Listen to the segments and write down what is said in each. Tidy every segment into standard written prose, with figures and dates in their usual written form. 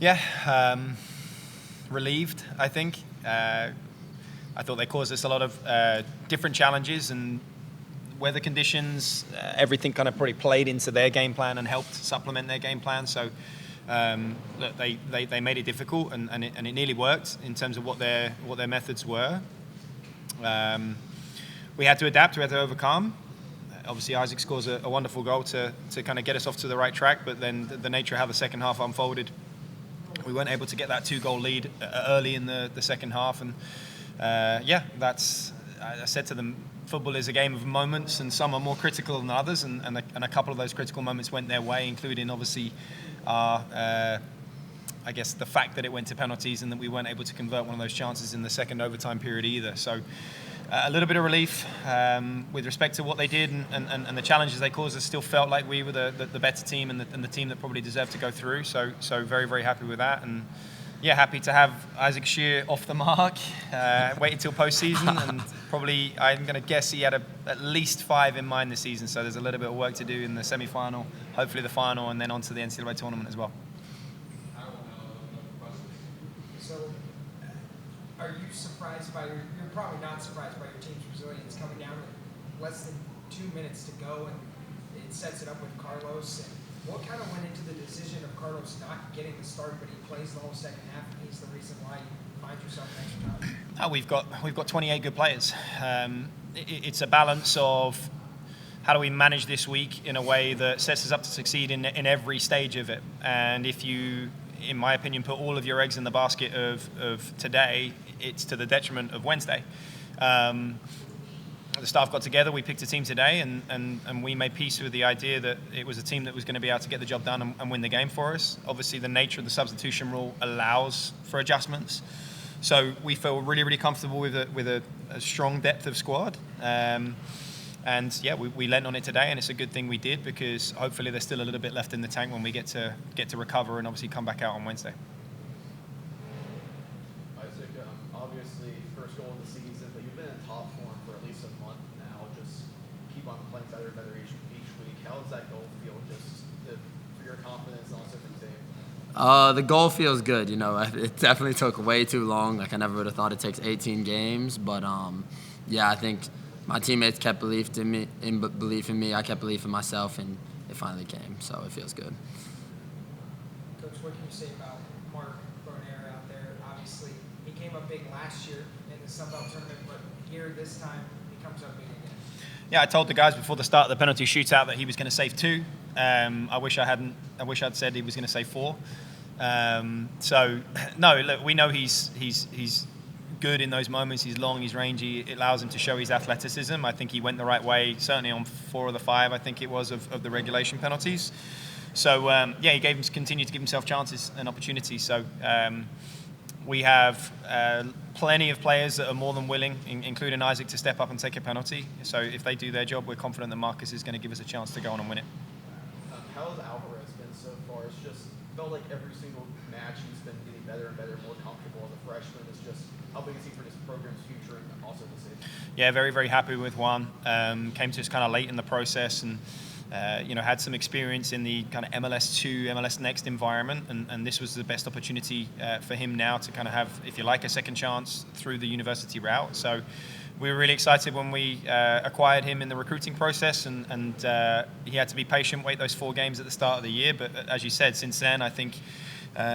Yeah, relieved, I think. I thought they caused us a lot of different challenges, and weather conditions, everything kind of probably played into their game plan and helped supplement their game plan. So look, they made it difficult, and it nearly worked in terms of what their methods were. We had to adapt, we had to overcome. Obviously, Isaac scores a wonderful goal to kind of get us off to the right track, but then the nature of how the second half unfolded, we weren't able to get that 2-goal lead early in the second half. And that's, I said to them, football is a game of moments, and some are more critical than others, and a couple of those critical moments went their way, including obviously our I guess the fact that it went to penalties and that we weren't able to convert one of those chances in the second overtime period either. So a little bit of relief with respect to what they did and the challenges they caused us. Still felt like we were the better team and the team that probably deserved to go through. So very, very happy with that. And yeah, happy to have Isaac Scheer off the mark, waited till postseason, and probably, I'm going to guess he had at least 5 in mind this season. So there's a little bit of work to do in the semi-final, hopefully the final, and then on to the NCAA tournament as well. So, are you surprised by you're probably not surprised by your team's resilience coming down with less than 2 minutes to go, and it sets it up with Carlos. And what kind of went into the decision of Carlos not getting the start, but he plays the whole second half, and he's the reason why you find yourself an extra time? We've got 28 good players. It's a balance of how do we manage this week in a way that sets us up to succeed in every stage of it. And if you, in my opinion, put all of your eggs in the basket of today, it's to the detriment of Wednesday. The staff got together, we picked a team today, and we made peace with the idea that it was a team that was going to be able to get the job done and win the game for us. Obviously, the nature of the substitution rule allows for adjustments. So we feel really, really comfortable with a strong depth of squad. And yeah, we lent on it today, and it's a good thing we did, because hopefully there's still a little bit left in the tank when we get to recover and obviously come back out on Wednesday. Isaac, obviously first goal of the season, but you've been in top form for at least a month now. Just keep on playing better and better each week. How does that goal feel, just for your confidence and also for the team? The goal feels good. It definitely took way too long. Like, I never would have thought it takes 18 games, but yeah, I think my teammates kept belief in me. I kept belief in myself, and it finally came. So it feels good. Coach, what can you say about Mark Bonaire out there? Obviously, he came up big last year in the Sun Belt tournament, but here this time he comes up big again. Yeah, I told the guys before the start of the penalty shootout that he was going to save 2. I wish I'd said he was going to save 4. So no, look, we know he's good in those moments. He's long, he's rangy. It allows him to show his athleticism. I think he went the right way, certainly on 4 of the 5, I think it was, of the regulation penalties. So yeah, he continued to give himself chances and opportunities. So we have plenty of players that are more than willing, including Isaac, to step up and take a penalty. So if they do their job, we're confident that Marcus is going to give us a chance to go on and win it. How has Alvarez been so far? It's just felt like every single match he's been getting better and better, more comfortable as a freshman. It's just, how big is he for this program's future and also the season? Yeah, very, very happy with Juan. Came to us kind of late in the process, and had some experience in the kind of MLS2, MLS Next environment, and this was the best opportunity for him now to kind of have, if you like, a second chance through the university route. So we were really excited when we acquired him in the recruiting process, and he had to be patient, wait those 4 games at the start of the year. But as you said, since then, I think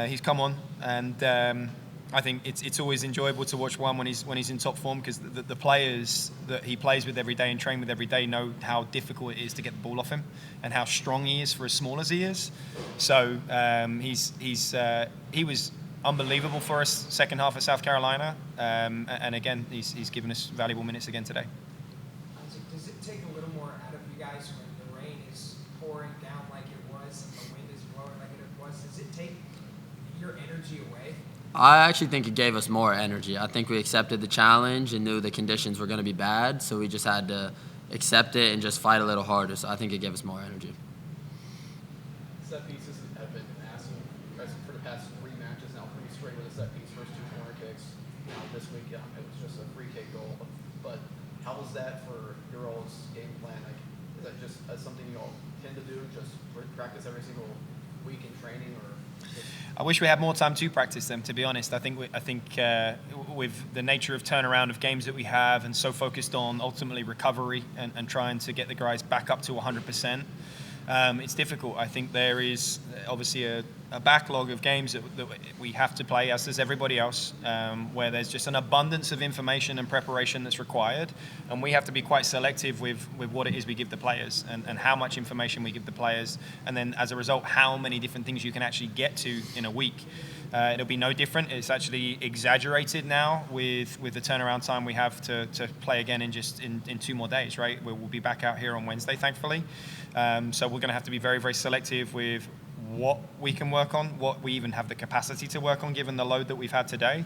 he's come on, and I think it's always enjoyable to watch Juan when he's in top form, because the players that he plays with every day and train with every day know how difficult it is to get the ball off him and how strong he is for as small as he is. So he was unbelievable for us second half at South Carolina, and again he's given us valuable minutes again today. Isaac, does it take a little more out of you guys when the rain is pouring down like it was and the wind is blowing like it was? Does it take your energy away? I actually think it gave us more energy. I think we accepted the challenge and knew the conditions were going to be bad, so we just had to accept it and just fight a little harder. So I think it gave us more energy. Set pieces have been massive for the past 3 matches now, pretty straight with a set piece, first 2 corner kicks. This week, it was just a free kick goal. But how was that for your all's game plan? Like, is that just something you all tend to do, just practice every single week in training, or I wish we had more time to practice them, to be honest. I think with the nature of turnaround of games that we have and so focused on ultimately recovery and trying to get the guys back up to 100%, it's difficult. I think there is obviously a backlog of games that we have to play, as does everybody else, where there's just an abundance of information and preparation that's required, and we have to be quite selective with what it is we give the players and how much information we give the players, and then as a result, how many different things you can actually get to in a week. It'll be no different. It's actually exaggerated now with the turnaround time we have to play again in 2 more days, right? We'll be back out here on Wednesday, thankfully. So we're going to have to be very, very selective with what we can work on, what we even have the capacity to work on, given the load that we've had today.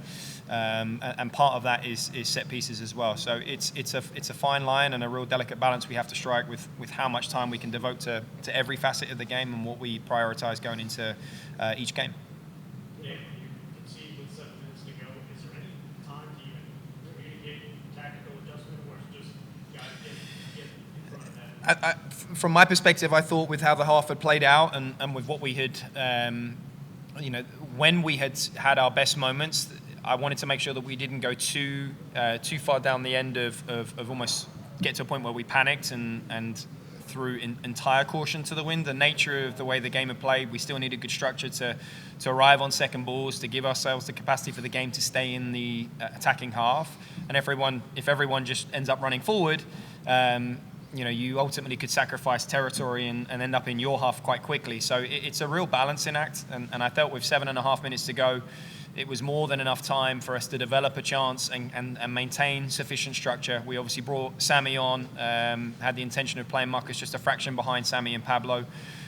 And part of that is set pieces as well. So it's a fine line and a real delicate balance we have to strike with how much time we can devote to every facet of the game and what we prioritize going into each game. Yeah, you concede with 7 minutes to go. Is there any time to even communicate tactical adjustment, or is it just guys get in front of that? From my perspective, I thought with how the half had played out and with what we had, when we had our best moments, I wanted to make sure that we didn't go too far down the end of almost get to a point where we panicked and threw entire caution to the wind. The nature of the way the game had played, we still needed good structure to arrive on second balls, to give ourselves the capacity for the game to stay in the attacking half. And if everyone just ends up running forward, you ultimately could sacrifice territory and end up in your half quite quickly. So it's a real balancing act, and I felt with 7.5 minutes to go, it was more than enough time for us to develop a chance and maintain sufficient structure. We obviously brought Sammy on, had the intention of playing Marcus just a fraction behind Sammy and Pablo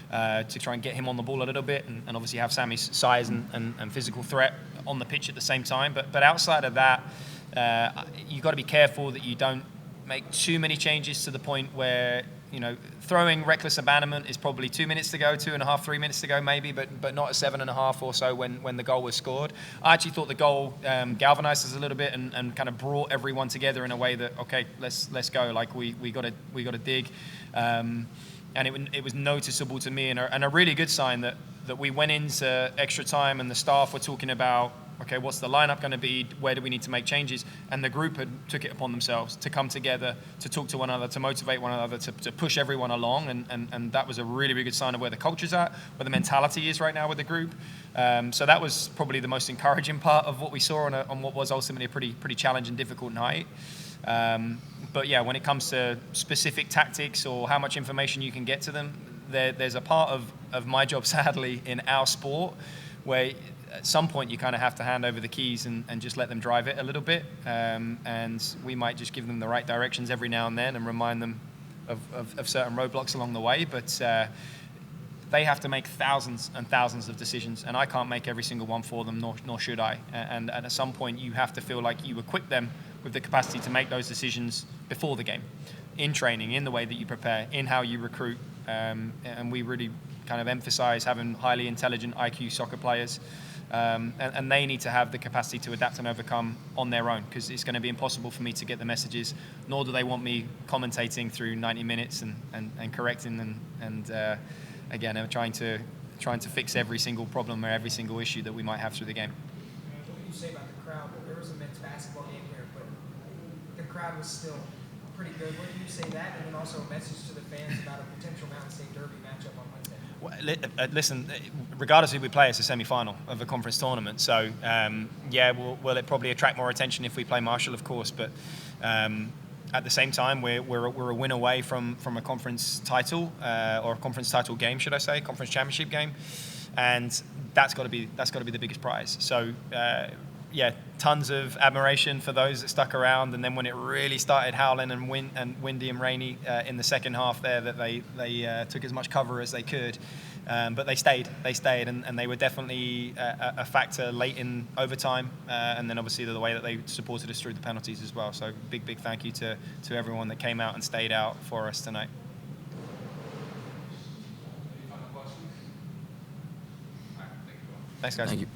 to try and get him on the ball a little bit and obviously have Sammy's size and physical threat on the pitch at the same time. But outside of that, you've got to be careful that you don't make too many changes to the point where, throwing reckless abandonment is probably 2 minutes to go, 2.5, 3 minutes to go maybe, but not at 7.5 or so when the goal was scored. I actually thought the goal galvanized us a little bit and kind of brought everyone together in a way that, okay, let's go. Like we got to dig. And it was noticeable to me and a really good sign that we went into extra time and the staff were talking about, okay, what's the lineup going to be? Where do we need to make changes? And the group took it upon themselves to come together, to talk to one another, to motivate one another, to push everyone along. And that was a really, really good sign of where the culture's at, where the mentality is right now with the group. So that was probably the most encouraging part of what we saw on what was ultimately a pretty challenging, difficult night. But yeah, when it comes to specific tactics or how much information you can get to them, there's a part of my job, sadly, in our sport where at some point you kind of have to hand over the keys and just let them drive it a little bit. And we might just give them the right directions every now and then and remind them of certain roadblocks along the way. But they have to make thousands and thousands of decisions, and I can't make every single one for them, nor should I. And at some point you have to feel like you equip them with the capacity to make those decisions before the game, in training, in the way that you prepare, in how you recruit. And we really kind of emphasize having highly intelligent IQ soccer players. And they need to have the capacity to adapt and overcome on their own, because it's going to be impossible for me to get the messages, nor do they want me commentating through 90 minutes and correcting and again, trying to fix every single problem or every single issue that we might have through the game. What do you say about the crowd? There was a men's basketball game here, but the crowd was still pretty good. What do you say that, and then also a message to the fans about a potential Mountain State Derby matchup on Wednesday? Well, listen, regardless of who we play, it's a semi-final of a conference tournament. So, will it probably attract more attention if we play Marshall, of course. But at the same time, we're a win away from a conference title or a conference title game, should I say, conference championship game, and that's got to be the biggest prize. So. Tons of admiration for those that stuck around, and then when it really started howling and windy and rainy in the second half there, that they took as much cover as they could, but they stayed, and they were definitely a factor late in overtime, and then obviously the way that they supported us through the penalties as well. So big thank you to everyone that came out and stayed out for us tonight. Thanks, guys. Thank you.